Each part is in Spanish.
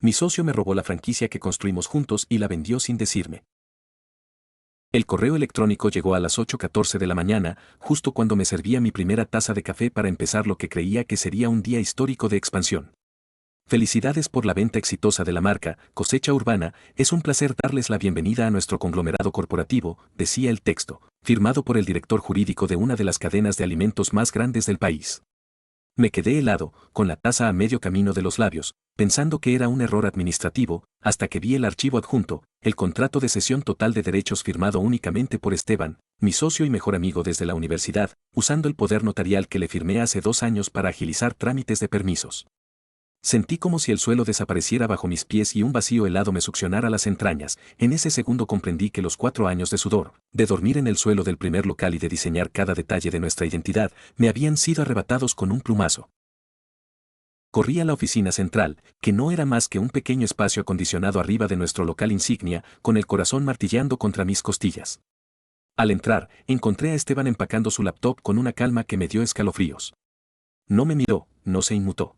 Mi socio me robó la franquicia que construimos juntos y la vendió sin decirme. El correo electrónico llegó a las 8:14 de la mañana, justo cuando me servía mi primera taza de café para empezar lo que creía que sería un día histórico de expansión. Felicidades por la venta exitosa de la marca Cosecha Urbana, es un placer darles la bienvenida a nuestro conglomerado corporativo, decía el texto, firmado por el director jurídico de una de las cadenas de alimentos más grandes del país. Me quedé helado, con la taza a medio camino de los labios, pensando que era un error administrativo, hasta que vi el archivo adjunto, el contrato de cesión total de derechos firmado únicamente por Esteban, mi socio y mejor amigo desde la universidad, usando el poder notarial que le firmé hace 2 años para agilizar trámites de permisos. Sentí como si el suelo desapareciera bajo mis pies y un vacío helado me succionara las entrañas. En ese segundo comprendí que los 4 años de sudor, de dormir en el suelo del primer local y de diseñar cada detalle de nuestra identidad, me habían sido arrebatados con un plumazo. Corrí a la oficina central, que no era más que un pequeño espacio acondicionado arriba de nuestro local insignia, con el corazón martillando contra mis costillas. Al entrar, encontré a Esteban empacando su laptop con una calma que me dio escalofríos. No me miró, no se inmutó.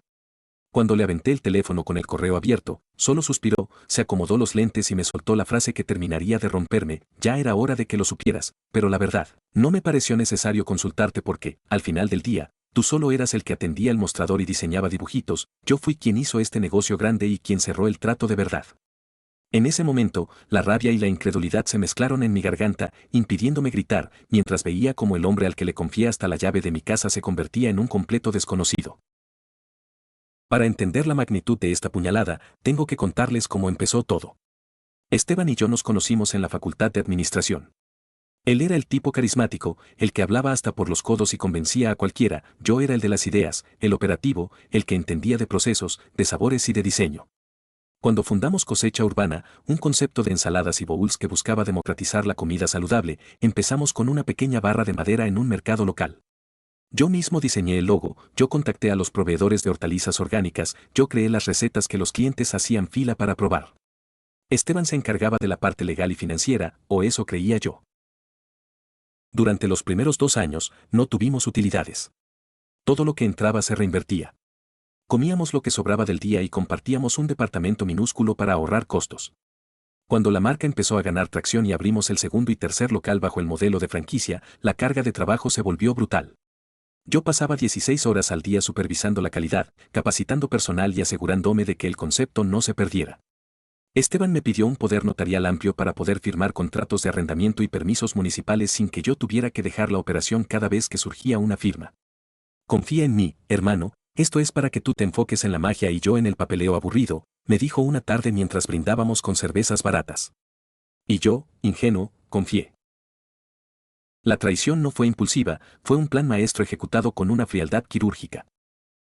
Cuando le aventé el teléfono con el correo abierto, solo suspiró, se acomodó los lentes y me soltó la frase que terminaría de romperme: ya era hora de que lo supieras, pero la verdad, no me pareció necesario consultarte porque, al final del día, tú solo eras el que atendía el mostrador y diseñaba dibujitos, yo fui quien hizo este negocio grande y quien cerró el trato de verdad. En ese momento, la rabia y la incredulidad se mezclaron en mi garganta, impidiéndome gritar, mientras veía cómo el hombre al que le confié hasta la llave de mi casa se convertía en un completo desconocido. Para entender la magnitud de esta puñalada, tengo que contarles cómo empezó todo. Esteban y yo nos conocimos en la Facultad de Administración. Él era el tipo carismático, el que hablaba hasta por los codos y convencía a cualquiera, yo era el de las ideas, el operativo, el que entendía de procesos, de sabores y de diseño. Cuando fundamos Cosecha Urbana, un concepto de ensaladas y bowls que buscaba democratizar la comida saludable, empezamos con una pequeña barra de madera en un mercado local. Yo mismo diseñé el logo, yo contacté a los proveedores de hortalizas orgánicas, yo creé las recetas que los clientes hacían fila para probar. Esteban se encargaba de la parte legal y financiera, o eso creía yo. Durante los primeros 2 años, no tuvimos utilidades. Todo lo que entraba se reinvertía. Comíamos lo que sobraba del día y compartíamos un departamento minúsculo para ahorrar costos. Cuando la marca empezó a ganar tracción y abrimos el segundo y tercer local bajo el modelo de franquicia, la carga de trabajo se volvió brutal. Yo pasaba 16 horas al día supervisando la calidad, capacitando personal y asegurándome de que el concepto no se perdiera. Esteban me pidió un poder notarial amplio para poder firmar contratos de arrendamiento y permisos municipales sin que yo tuviera que dejar la operación cada vez que surgía una firma. Confía en mí, hermano, esto es para que tú te enfoques en la magia y yo en el papeleo aburrido, me dijo una tarde mientras brindábamos con cervezas baratas. Y yo, ingenuo, confié. La traición no fue impulsiva, fue un plan maestro ejecutado con una frialdad quirúrgica.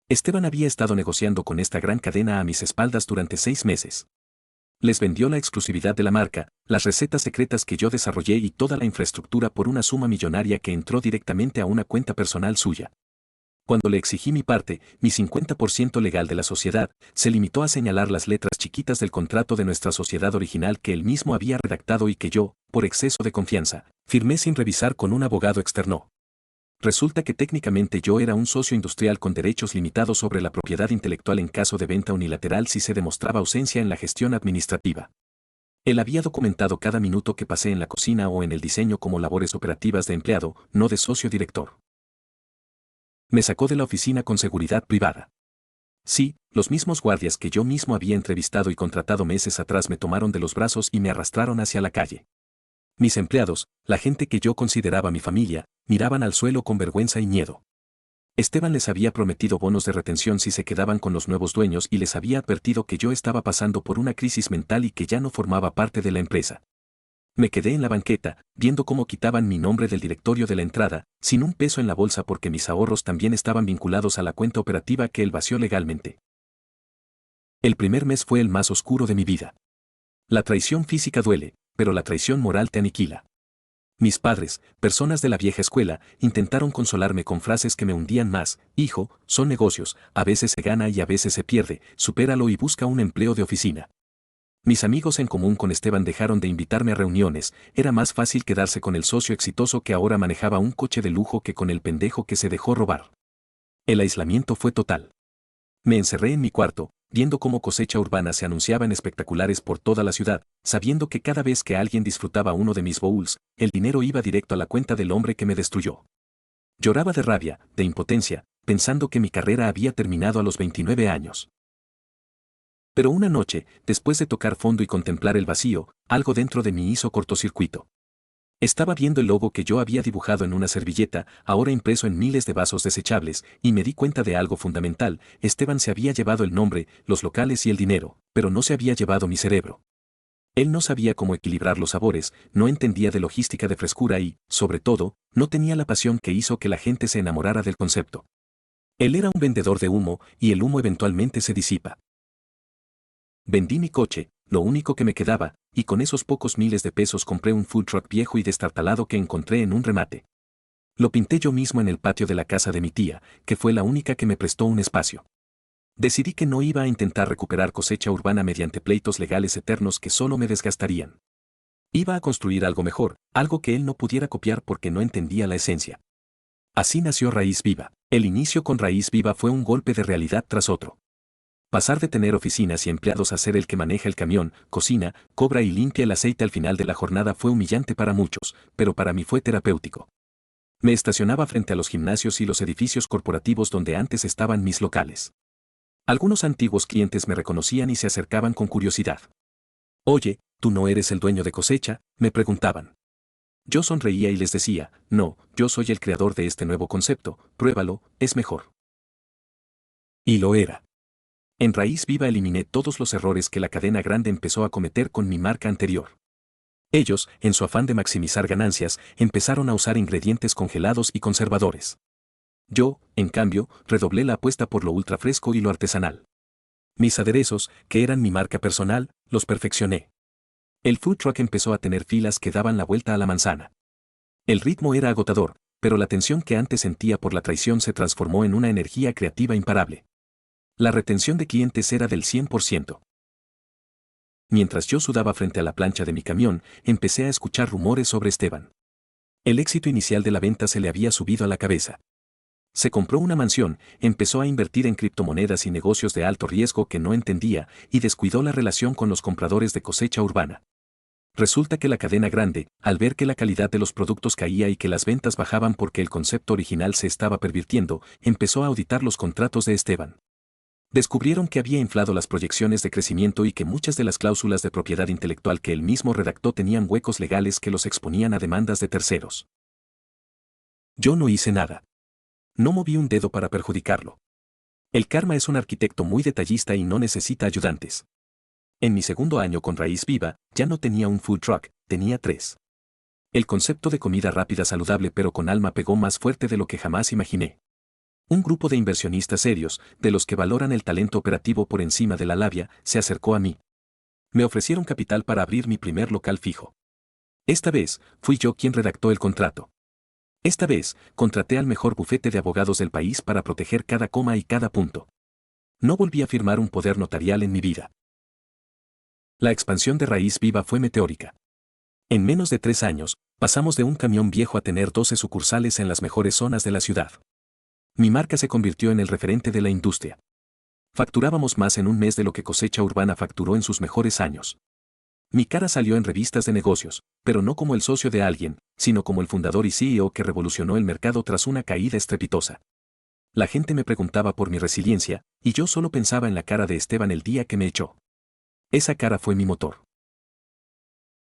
Esteban había estado negociando con esta gran cadena a mis espaldas durante 6 meses. Les vendió la exclusividad de la marca, las recetas secretas que yo desarrollé y toda la infraestructura por una suma millonaria que entró directamente a una cuenta personal suya. Cuando le exigí mi parte, mi 50% legal de la sociedad, se limitó a señalar las letras chiquitas del contrato de nuestra sociedad original que él mismo había redactado y que yo, por exceso de confianza, firmé sin revisar con un abogado externo. Resulta que técnicamente yo era un socio industrial con derechos limitados sobre la propiedad intelectual en caso de venta unilateral si se demostraba ausencia en la gestión administrativa. Él había documentado cada minuto que pasé en la cocina o en el diseño como labores operativas de empleado, no de socio director. Me sacó de la oficina con seguridad privada. Sí, los mismos guardias que yo mismo había entrevistado y contratado meses atrás me tomaron de los brazos y me arrastraron hacia la calle. Mis empleados, la gente que yo consideraba mi familia, miraban al suelo con vergüenza y miedo. Esteban les había prometido bonos de retención si se quedaban con los nuevos dueños y les había advertido que yo estaba pasando por una crisis mental y que ya no formaba parte de la empresa. Me quedé en la banqueta, viendo cómo quitaban mi nombre del directorio de la entrada, sin un peso en la bolsa porque mis ahorros también estaban vinculados a la cuenta operativa que él vació legalmente. El primer mes fue el más oscuro de mi vida. La traición física duele, pero la traición moral te aniquila. Mis padres, personas de la vieja escuela, intentaron consolarme con frases que me hundían más: hijo, son negocios, a veces se gana y a veces se pierde, supéralo y busca un empleo de oficina. Mis amigos en común con Esteban dejaron de invitarme a reuniones, era más fácil quedarse con el socio exitoso que ahora manejaba un coche de lujo que con el pendejo que se dejó robar. El aislamiento fue total. Me encerré en mi cuarto, viendo cómo Cosecha Urbana se anunciaba en espectaculares por toda la ciudad, sabiendo que cada vez que alguien disfrutaba uno de mis bowls, el dinero iba directo a la cuenta del hombre que me destruyó. Lloraba de rabia, de impotencia, pensando que mi carrera había terminado a los 29 años. Pero una noche, después de tocar fondo y contemplar el vacío, algo dentro de mí hizo cortocircuito. Estaba viendo el logo que yo había dibujado en una servilleta, ahora impreso en miles de vasos desechables, y me di cuenta de algo fundamental: Esteban se había llevado el nombre, los locales y el dinero, pero no se había llevado mi cerebro. Él no sabía cómo equilibrar los sabores, no entendía de logística de frescura y, sobre todo, no tenía la pasión que hizo que la gente se enamorara del concepto. Él era un vendedor de humo, y el humo eventualmente se disipa. Vendí mi coche, lo único que me quedaba, y con esos pocos miles de pesos compré un food truck viejo y destartalado que encontré en un remate. Lo pinté yo mismo en el patio de la casa de mi tía, que fue la única que me prestó un espacio. Decidí que no iba a intentar recuperar Cosecha Urbana mediante pleitos legales eternos que solo me desgastarían. Iba a construir algo mejor, algo que él no pudiera copiar porque no entendía la esencia. Así nació Raíz Viva. El inicio con Raíz Viva fue un golpe de realidad tras otro. Pasar de tener oficinas y empleados a ser el que maneja el camión, cocina, cobra y limpia el aceite al final de la jornada fue humillante para muchos, pero para mí fue terapéutico. Me estacionaba frente a los gimnasios y los edificios corporativos donde antes estaban mis locales. Algunos antiguos clientes me reconocían y se acercaban con curiosidad. «Oye, ¿tú no eres el dueño de Cosecha?», me preguntaban. Yo sonreía y les decía: «No, yo soy el creador de este nuevo concepto, pruébalo, es mejor». Y lo era. En Raíz Viva eliminé todos los errores que la cadena grande empezó a cometer con mi marca anterior. Ellos, en su afán de maximizar ganancias, empezaron a usar ingredientes congelados y conservadores. Yo, en cambio, redoblé la apuesta por lo ultra fresco y lo artesanal. Mis aderezos, que eran mi marca personal, los perfeccioné. El food truck empezó a tener filas que daban la vuelta a la manzana. El ritmo era agotador, pero la tensión que antes sentía por la traición se transformó en una energía creativa imparable. La retención de clientes era del 100%. Mientras yo sudaba frente a la plancha de mi camión, empecé a escuchar rumores sobre Esteban. El éxito inicial de la venta se le había subido a la cabeza. Se compró una mansión, empezó a invertir en criptomonedas y negocios de alto riesgo que no entendía, y descuidó la relación con los compradores de Cosecha Urbana. Resulta que la cadena grande, al ver que la calidad de los productos caía y que las ventas bajaban porque el concepto original se estaba pervirtiendo, empezó a auditar los contratos de Esteban. Descubrieron que había inflado las proyecciones de crecimiento y que muchas de las cláusulas de propiedad intelectual que él mismo redactó tenían huecos legales que los exponían a demandas de terceros. Yo no hice nada. No moví un dedo para perjudicarlo. El karma es un arquitecto muy detallista y no necesita ayudantes. En mi segundo año con Raíz Viva, ya no tenía un food truck, tenía 3. El concepto de comida rápida saludable pero con alma pegó más fuerte de lo que jamás imaginé. Un grupo de inversionistas serios, de los que valoran el talento operativo por encima de la labia, se acercó a mí. Me ofrecieron capital para abrir mi primer local fijo. Esta vez, fui yo quien redactó el contrato. Esta vez, contraté al mejor bufete de abogados del país para proteger cada coma y cada punto. No volví a firmar un poder notarial en mi vida. La expansión de Raíz Viva fue meteórica. En menos de 3 años, pasamos de un camión viejo a tener 12 sucursales en las mejores zonas de la ciudad. Mi marca se convirtió en el referente de la industria. Facturábamos más en un mes de lo que Cosecha Urbana facturó en sus mejores años. Mi cara salió en revistas de negocios, pero no como el socio de alguien, sino como el fundador y CEO que revolucionó el mercado tras una caída estrepitosa. La gente me preguntaba por mi resiliencia, y yo solo pensaba en la cara de Esteban el día que me echó. Esa cara fue mi motor.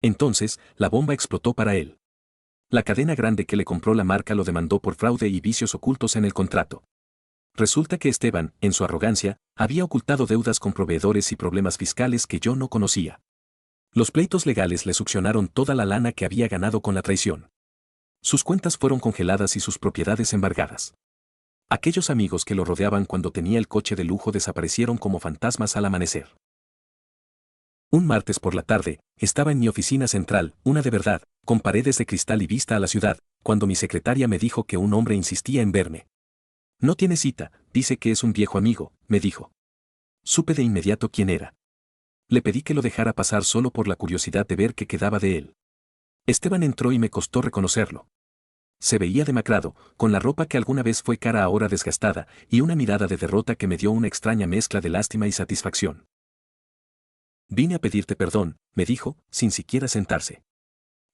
Entonces, la bomba explotó para él. La cadena grande que le compró la marca lo demandó por fraude y vicios ocultos en el contrato. Resulta que Esteban, en su arrogancia, había ocultado deudas con proveedores y problemas fiscales que yo no conocía. Los pleitos legales le succionaron toda la lana que había ganado con la traición. Sus cuentas fueron congeladas y sus propiedades embargadas. Aquellos amigos que lo rodeaban cuando tenía el coche de lujo desaparecieron como fantasmas al amanecer. Un martes por la tarde, estaba en mi oficina central, una de verdad, con paredes de cristal y vista a la ciudad, cuando mi secretaria me dijo que un hombre insistía en verme. «No tiene cita, dice que es un viejo amigo», me dijo. Supe de inmediato quién era. Le pedí que lo dejara pasar solo por la curiosidad de ver qué quedaba de él. Esteban entró y me costó reconocerlo. Se veía demacrado, con la ropa que alguna vez fue cara ahora desgastada, y una mirada de derrota que me dio una extraña mezcla de lástima y satisfacción. Vine a pedirte perdón, me dijo, sin siquiera sentarse.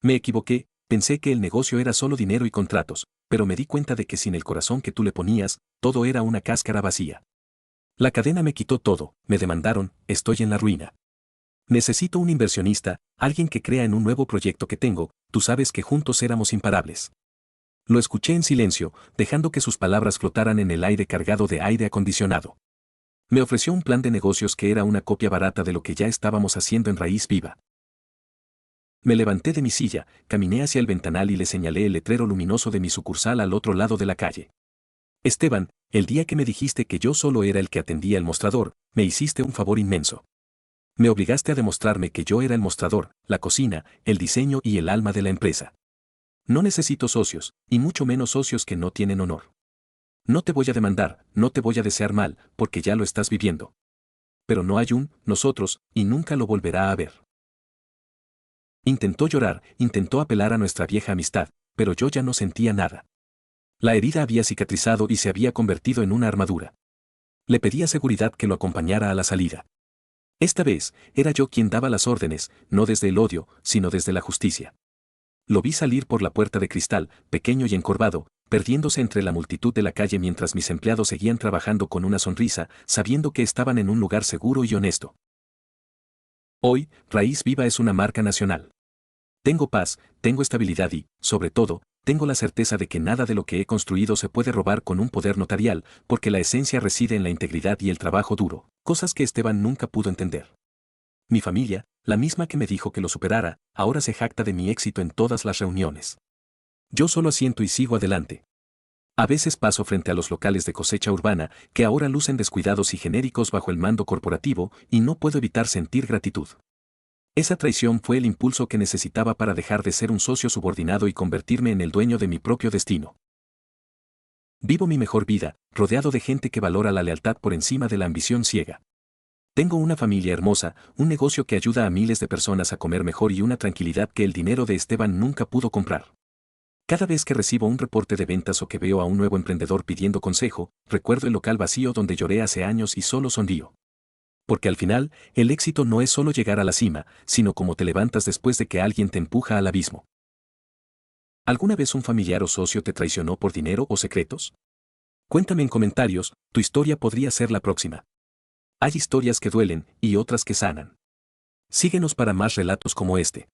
Me equivoqué, pensé que el negocio era solo dinero y contratos, pero me di cuenta de que sin el corazón que tú le ponías, todo era una cáscara vacía. La cadena me quitó todo, me demandaron, estoy en la ruina. Necesito un inversionista, alguien que crea en un nuevo proyecto que tengo, tú sabes que juntos éramos imparables. Lo escuché en silencio, dejando que sus palabras flotaran en el aire cargado de aire acondicionado. Me ofreció un plan de negocios que era una copia barata de lo que ya estábamos haciendo en Raíz Viva. Me levanté de mi silla, caminé hacia el ventanal y le señalé el letrero luminoso de mi sucursal al otro lado de la calle. Esteban, el día que me dijiste que yo solo era el que atendía el mostrador, me hiciste un favor inmenso. Me obligaste a demostrarme que yo era el mostrador, la cocina, el diseño y el alma de la empresa. No necesito socios, y mucho menos socios que no tienen honor. No te voy a demandar, no te voy a desear mal, porque ya lo estás viviendo. Pero no hay un nosotros, y nunca lo volverá a haber. Intentó llorar, intentó apelar a nuestra vieja amistad, pero yo ya no sentía nada. La herida había cicatrizado y se había convertido en una armadura. Le pedía seguridad que lo acompañara a la salida. Esta vez, era yo quien daba las órdenes, no desde el odio, sino desde la justicia. Lo vi salir por la puerta de cristal, pequeño y encorvado, perdiéndose entre la multitud de la calle mientras mis empleados seguían trabajando con una sonrisa, sabiendo que estaban en un lugar seguro y honesto. Hoy, Raíz Viva es una marca nacional. Tengo paz, tengo estabilidad y, sobre todo, tengo la certeza de que nada de lo que he construido se puede robar con un poder notarial, porque la esencia reside en la integridad y el trabajo duro, cosas que Esteban nunca pudo entender. Mi familia, la misma que me dijo que lo superara, ahora se jacta de mi éxito en todas las reuniones. Yo solo asiento y sigo adelante. A veces paso frente a los locales de cosecha urbana, que ahora lucen descuidados y genéricos bajo el mando corporativo, y no puedo evitar sentir gratitud. Esa traición fue el impulso que necesitaba para dejar de ser un socio subordinado y convertirme en el dueño de mi propio destino. Vivo mi mejor vida, rodeado de gente que valora la lealtad por encima de la ambición ciega. Tengo una familia hermosa, un negocio que ayuda a miles de personas a comer mejor y una tranquilidad que el dinero de Esteban nunca pudo comprar. Cada vez que recibo un reporte de ventas o que veo a un nuevo emprendedor pidiendo consejo, recuerdo el local vacío donde lloré hace años y solo sonrío. Porque al final, el éxito no es solo llegar a la cima, sino cómo te levantas después de que alguien te empuja al abismo. ¿Alguna vez un familiar o socio te traicionó por dinero o secretos? Cuéntame en comentarios, tu historia podría ser la próxima. Hay historias que duelen y otras que sanan. Síguenos para más relatos como este.